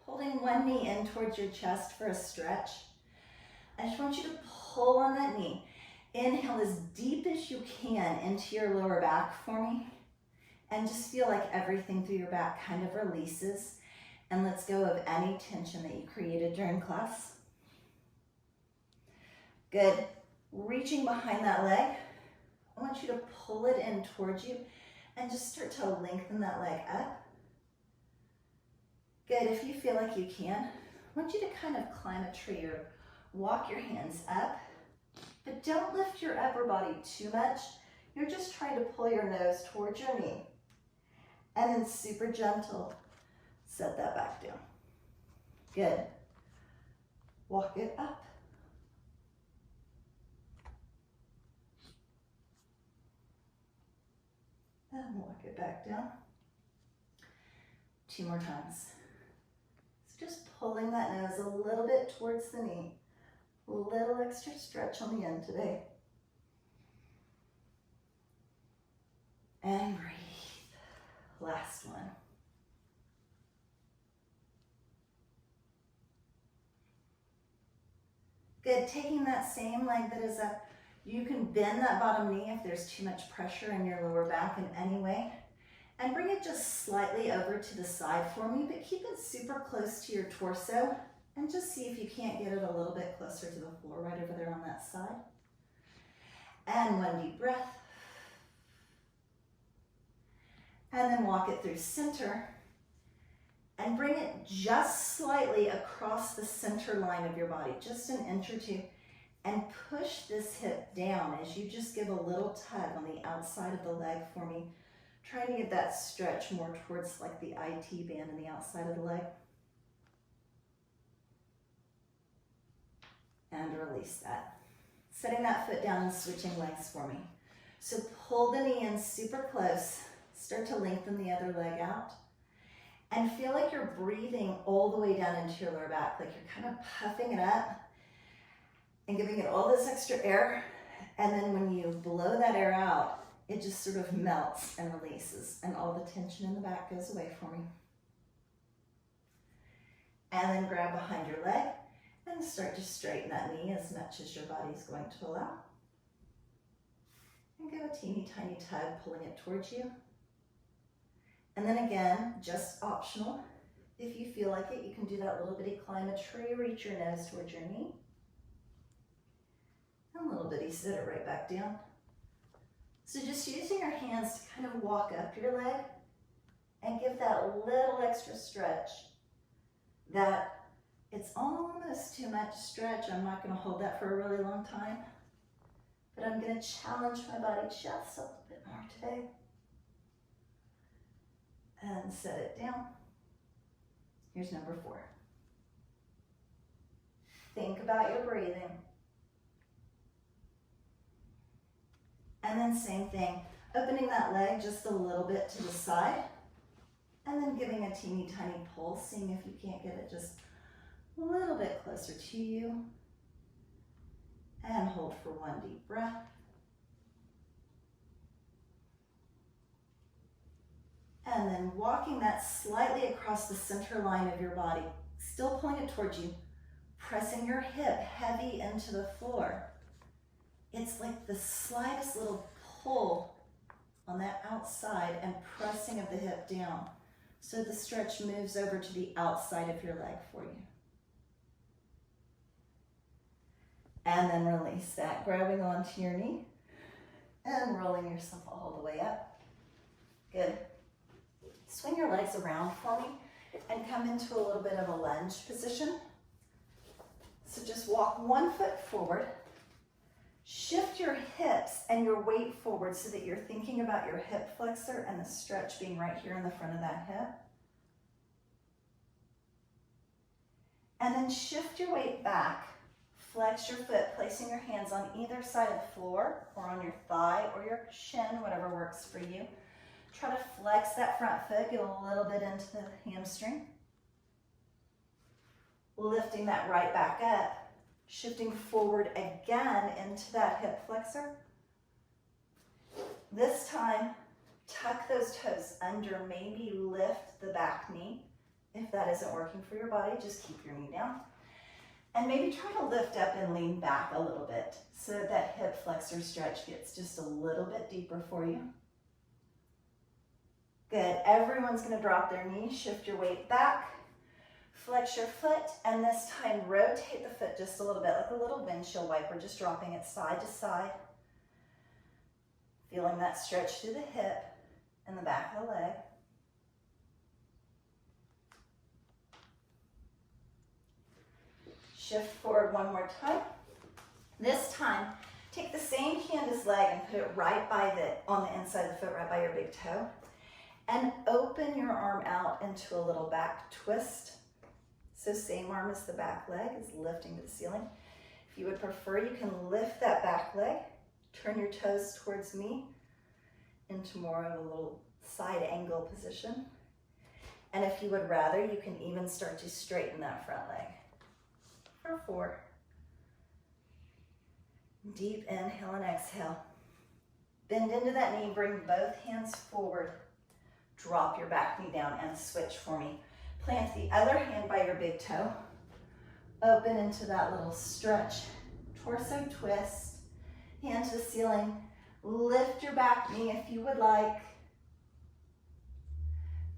Holding one knee in towards your chest for a stretch. I just want you to pull on that knee. Inhale as deep as you can into your lower back for me. And just feel like everything through your back kind of releases and lets go of any tension that you created during class. Good. Reaching behind that leg, I want you to pull it in towards you and just start to lengthen that leg up. Good. If you feel like you can, I want you to kind of climb a tree or walk your hands up, but don't lift your upper body too much. You're just trying to pull your nose towards your knee. And then super gentle, set that back down. Good. Walk it up. And walk it back down. 2 more times. So just pulling that nose a little bit towards the knee. A little extra stretch on the end today. And breathe. Last one. Good. Taking that same leg that is up, you can bend that bottom knee if there's too much pressure in your lower back in any way. And bring it just slightly over to the side for me, but keep it super close to your torso. And just see if you can't get it a little bit closer to the floor right over there on that side. And one deep breath. And then walk it through center. And bring it just slightly across the center line of your body, just an inch or two. And push this hip down as you just give a little tug on the outside of the leg for me. Trying to get that stretch more towards like the IT band on the outside of the leg. And release that. Setting that foot down and switching legs for me. So pull the knee in super close. Start to lengthen the other leg out. And feel like you're breathing all the way down into your lower back. Like you're kind of puffing it up and giving it all this extra air. And then when you blow that air out, it just sort of melts and releases. And all the tension in the back goes away for me. And then grab behind your leg. And start to straighten that knee as much as your body's going to allow. And give a teeny tiny tug, pulling it towards you. And then again, just optional. If you feel like it, you can do that little bitty climb a tree, reach your nose towards your knee. And a little bitty sit it right back down. So just using your hands to kind of walk up your leg and give that little extra stretch that it's almost too much stretch. I'm not going to hold that for a really long time, but I'm going to challenge my body just a little bit more today. And set it down. Here's number 4. Think about your breathing. And then same thing, opening that leg just a little bit to the side, and then giving a teeny tiny pull, seeing if you can't get it just a little bit closer to you. And hold for one deep breath. And then walking that slightly across the center line of your body, still pulling it towards you, pressing your hip heavy into the floor. It's like the slightest little pull on that outside and pressing of the hip down. So the stretch moves over to the outside of your leg for you. And then release that, grabbing onto your knee and rolling yourself all the way up. Good. Swing your legs around for me and come into a little bit of a lunge position. So just walk one foot forward. Shift your hips and your weight forward so that you're thinking about your hip flexor and the stretch being right here in the front of that hip. And then shift your weight back. Flex your foot, placing your hands on either side of the floor or on your thigh or your shin, whatever works for you. Try to flex that front foot, get a little bit into the hamstring. Lifting that right back up, shifting forward again into that hip flexor. This time, tuck those toes under, maybe lift the back knee If that isn't working for your body, just keep your knee down. And maybe try to lift up and lean back a little bit so that hip flexor stretch gets just a little bit deeper for you. Good. Everyone's going to drop their knees, shift your weight back, flex your foot, and this time rotate the foot just a little bit, like a little windshield wiper, just dropping it side to side. Feeling that stretch through the hip and the back of the leg. Shift forward one more time. This time, take the same hand as leg and put it right by on the inside of the foot, right by your big toe. And open your arm out into a little back twist. So same arm as the back leg is lifting to the ceiling. If you would prefer, you can lift that back leg, turn your toes towards me into more of a little side angle position. And if you would rather, you can even start to straighten that front leg. For 4. Deep inhale and exhale. Bend into that knee, bring both hands forward. Drop your back knee down and switch for me. Plant the other hand by your big toe. Open into that little stretch. Torso twist. Hand to the ceiling. Lift your back knee if you would like.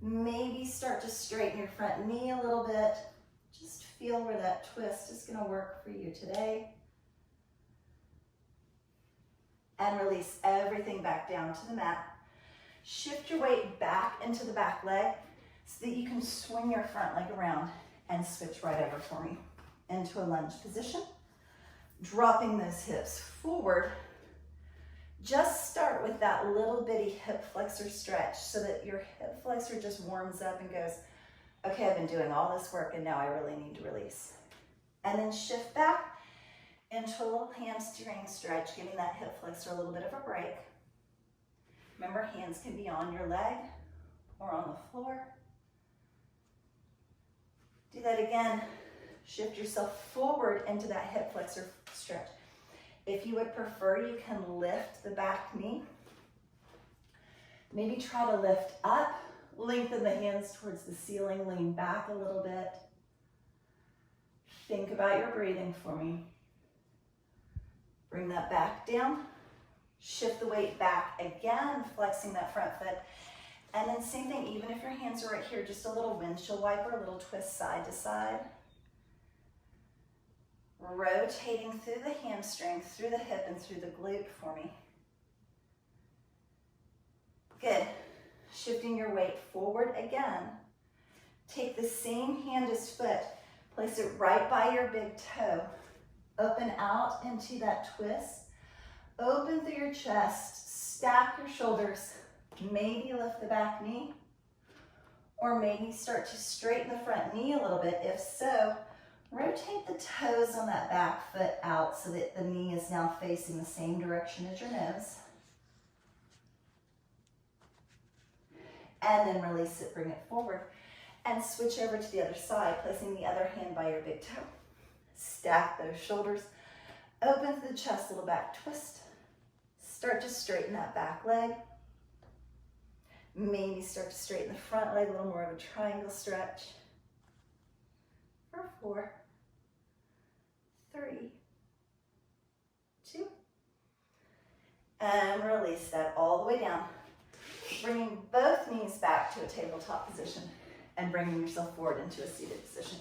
Maybe start to straighten your front knee a little bit. Just feel where that twist is going to work for you today. And release everything back down to the mat. Shift your weight back into the back leg so that you can swing your front leg around and switch right over for me into a lunge position. Dropping those hips forward. Just start with that little bitty hip flexor stretch so that your hip flexor just warms up and goes, okay, I've been doing all this work and now I really need to release. And then shift back into a little hamstring stretch, giving that hip flexor a little bit of a break. Remember, hands can be on your leg or on the floor. Do that again. Shift yourself forward into that hip flexor stretch. If you would prefer, you can lift the back knee. Maybe try to lift up, lengthen the hands towards the ceiling, lean back a little bit. Think about your breathing for me. Bring that back down. Shift the weight back again, flexing that front foot. And then same thing, even if your hands are right here, just a little windshield wiper, a little twist side to side. Rotating through the hamstring, through the hip, and through the glute for me. Good. Shifting your weight forward again. Take the same hand as foot, place it right by your big toe. Open out into that twist. Open through your chest, stack your shoulders. Maybe lift the back knee, or maybe start to straighten the front knee a little bit. If so, rotate the toes on that back foot out so that the knee is now facing the same direction as your nose. And then release it, bring it forward. And switch over to the other side, placing the other hand by your big toe. Stack those shoulders. Open through the chest, little back twist. Start to straighten that back leg. Maybe start to straighten the front leg, a little more of a triangle stretch. For 4, 3, 2. And release that all the way down. Bringing both knees back to a tabletop position and bringing yourself forward into a seated position.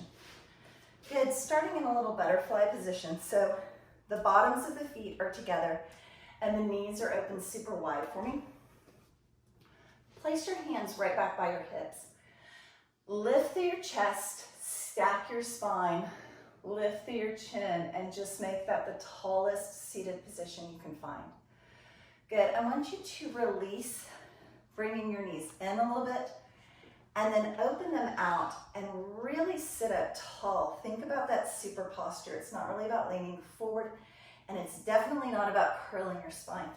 Good, starting in a little butterfly position. So the bottoms of the feet are together and the knees are open super wide for me. Place your hands right back by your hips. Lift through your chest, stack your spine, lift through your chin, and just make that the tallest seated position you can find. Good, I want you to release, bringing your knees in a little bit, and then open them out and really sit up tall. Think about that super posture. It's not really about leaning forward, and it's definitely not about curling your spine,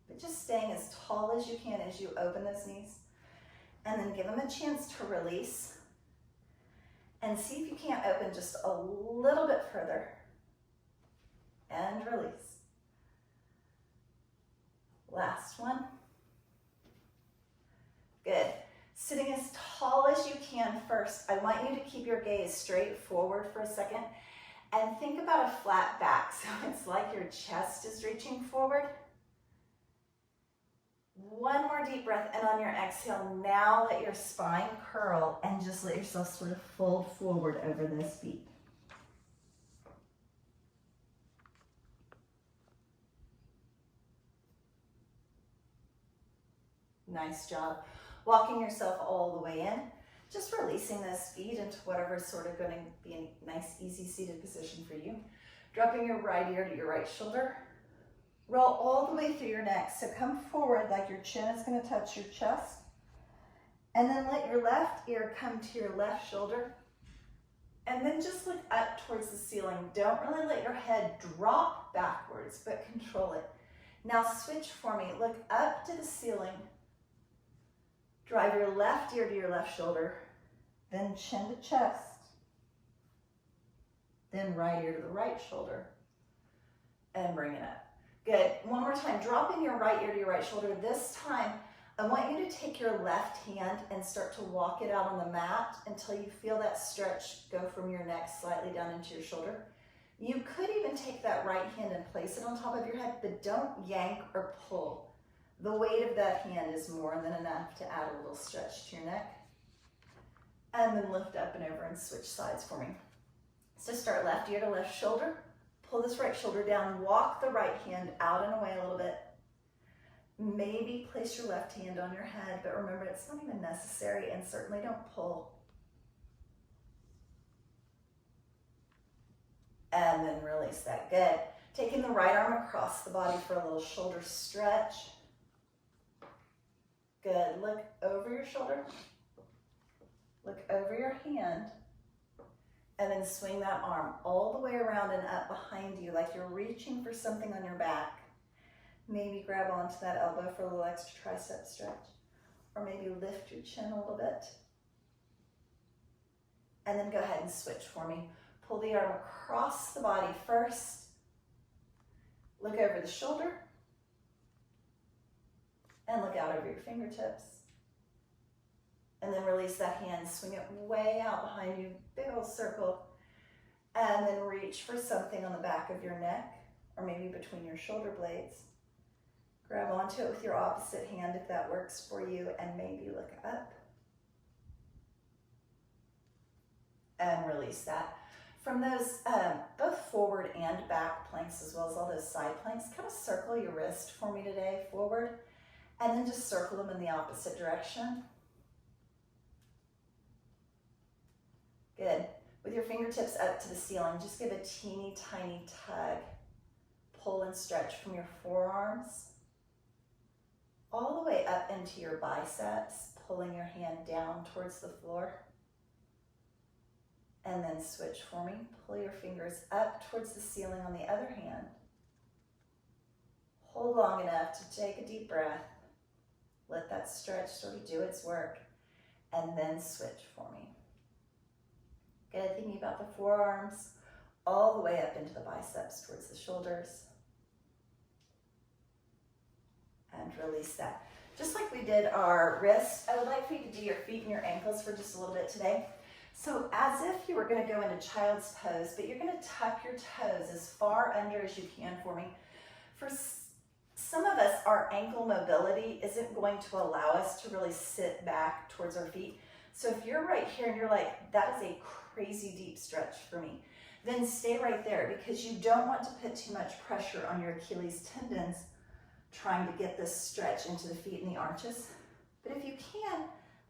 but just staying as tall as you can as you open those knees. And then give them a chance to release. And see if you can't open just a little bit further. And release. Last one. Good. Sitting as tall as you can first. I want you to keep your gaze straight forward for a second and think about a flat back. So it's like your chest is reaching forward. One more deep breath, and on your exhale, now let your spine curl and just let yourself sort of fold forward over this beat. Nice job. Walking yourself all the way in, just releasing those feet into whatever is sort of going to be a nice, easy seated position for you. Dropping your right ear to your right shoulder. Roll all the way through your neck. So come forward like your chin is going to touch your chest. And then let your left ear come to your left shoulder. And then just look up towards the ceiling. Don't really let your head drop backwards, but control it. Now switch for me. Look up to the ceiling. Drive your left ear to your left shoulder. Then chin to chest. Then right ear to the right shoulder. And bring it up. Good. One more time. Dropping your right ear to your right shoulder. This time, I want you to take your left hand and start to walk it out on the mat until you feel that stretch go from your neck slightly down into your shoulder. You could even take that right hand and place it on top of your head, but don't yank or pull. The weight of that hand is more than enough to add a little stretch to your neck. And then lift up and over and switch sides for me. So start left ear to left shoulder. Pull this right shoulder down, walk the right hand out and away a little bit. Maybe place your left hand on your head, but remember it's not even necessary, and certainly don't pull. And then release that. Good. Taking the right arm across the body for a little shoulder stretch. Good. Look over your shoulder. Look over your hand. And then swing that arm all the way around and up behind you like you're reaching for something on your back. Maybe grab onto that elbow for a little extra tricep stretch. Or maybe lift your chin a little bit. And then go ahead and switch for me. Pull the arm across the body first. Look over the shoulder. And look out over your fingertips. And then release that hand, swing it way out behind you, big old circle. And then reach for something on the back of your neck, or maybe between your shoulder blades. Grab onto it with your opposite hand if that works for you, and maybe look up. And release that. From those, both forward and back planks, as well as all those side planks, kind of circle your wrist for me today, forward, and then just circle them in the opposite direction. Good. With your fingertips up to the ceiling, just give a teeny tiny tug. Pull and stretch from your forearms all the way up into your biceps, pulling your hand down towards the floor. And then switch for me. Pull your fingers up towards the ceiling on the other hand. Hold long enough to take a deep breath. Let that stretch sort of do its work. And then switch for me. Good, thinking about the forearms all the way up into the biceps towards the shoulders. And release that. Just like we did our wrist, I would like for you to do your feet and your ankles for just a little bit today. So as if you were going to go into child's pose, but you're going to tuck your toes as far under as you can for me. For some of us, our ankle mobility isn't going to allow us to really sit back towards our feet. So if you're right here and you're like, that is a crazy deep stretch for me, then stay right there, because you don't want to put too much pressure on your Achilles tendons trying to get this stretch into the feet and the arches. But if you can,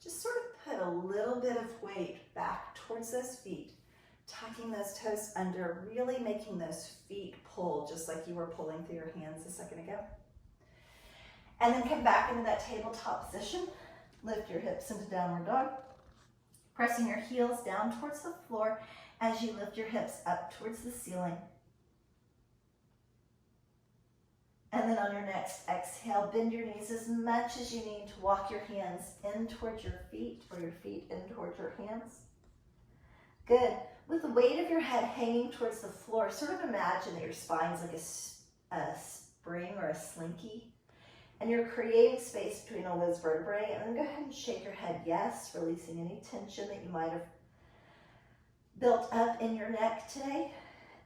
just sort of put a little bit of weight back towards those feet, tucking those toes under, really making those feet pull just like you were pulling through your hands a second ago. And then come back into that tabletop position. Lift your hips into downward dog, pressing your heels down towards the floor as you lift your hips up towards the ceiling. And then on your next exhale, bend your knees as much as you need to walk your hands in towards your feet, or your feet in towards your hands. Good. With the weight of your head hanging towards the floor, sort of imagine that your spine is like a spring or a slinky. And you're creating space between all those vertebrae. And then go ahead and shake your head yes, releasing any tension that you might have built up in your neck today.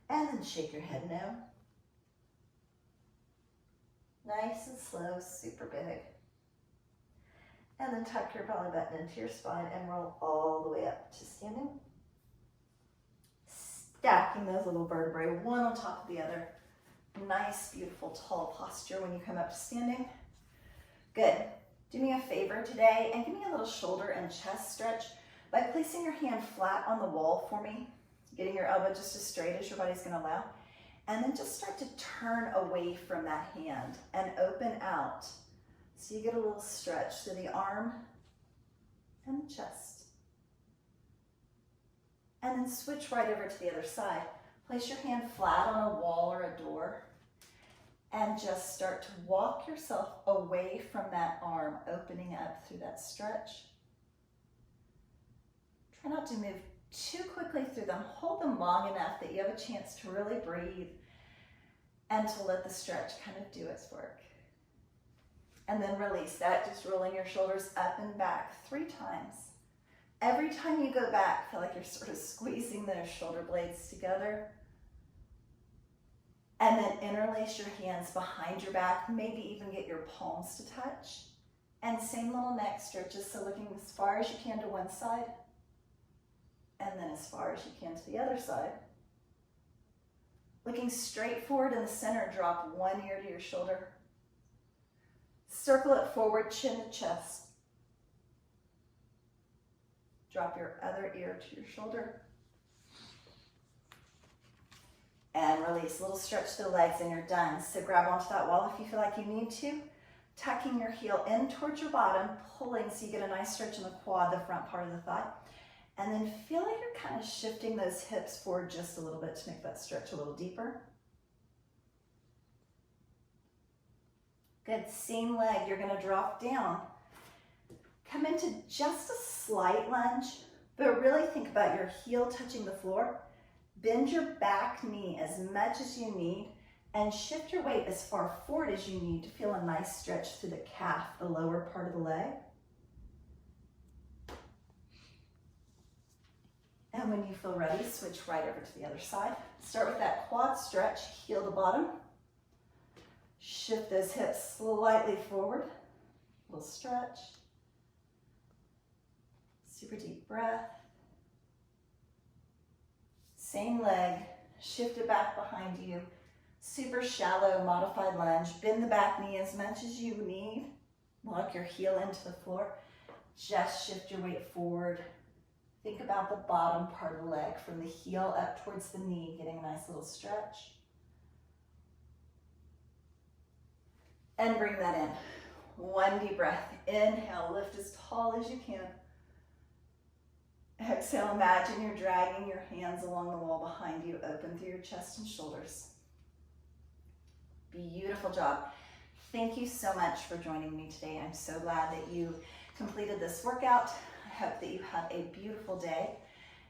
And then shake your head no. Nice and slow, super big. And then tuck your belly button into your spine and roll all the way up to standing. Stacking those little vertebrae, one on top of the other. Nice, beautiful, tall posture when you come up to standing. Good. Do me a favor today and give me a little shoulder and chest stretch by placing your hand flat on the wall for me, getting your elbow just as straight as your body's going to allow, and then just start to turn away from that hand and open out. So you get a little stretch through the arm and the chest. And then switch right over to the other side. Place your hand flat on a wall or a door and just start to walk yourself away from that arm, opening up through that stretch. Try not to move too quickly through them. Hold them long enough that you have a chance to really breathe and to let the stretch kind of do its work. And then release that, just rolling your shoulders up and back 3 times. Every time you go back, feel like you're sort of squeezing those shoulder blades together. And then interlace your hands behind your back, maybe even get your palms to touch. And same little neck stretches, so looking as far as you can to one side, and then as far as you can to the other side. Looking straight forward in the center, drop one ear to your shoulder. Circle it forward, chin to chest. Drop your other ear to your shoulder. And release. A little stretch to the legs and you're done. So grab onto that wall if you feel like you need to. Tucking your heel in towards your bottom, pulling so you get a nice stretch in the quad, the front part of the thigh. And then feel like you're kind of shifting those hips forward just a little bit to make that stretch a little deeper. Good. Same leg, you're going to drop down. Come into just a slight lunge, but really think about your heel touching the floor. Bend your back knee as much as you need and shift your weight as far forward as you need to feel a nice stretch through the calf, the lower part of the leg. And when you feel ready, switch right over to the other side. Start with that quad stretch, heel to bottom. Shift those hips slightly forward. A little stretch. Super deep breath. Same leg, shift it back behind you. Super shallow modified lunge. Bend the back knee as much as you need. Lock your heel into the floor. Just shift your weight forward. Think about the bottom part of the leg from the heel up towards the knee, getting a nice little stretch. And bring that in. One deep breath. Inhale, lift as tall as you can. Exhale, imagine you're dragging your hands along the wall behind you, open through your chest and shoulders. Beautiful job. Thank you so much for joining me today. I'm so glad that you completed this workout. I hope that you have a beautiful day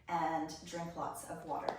and drink lots of water.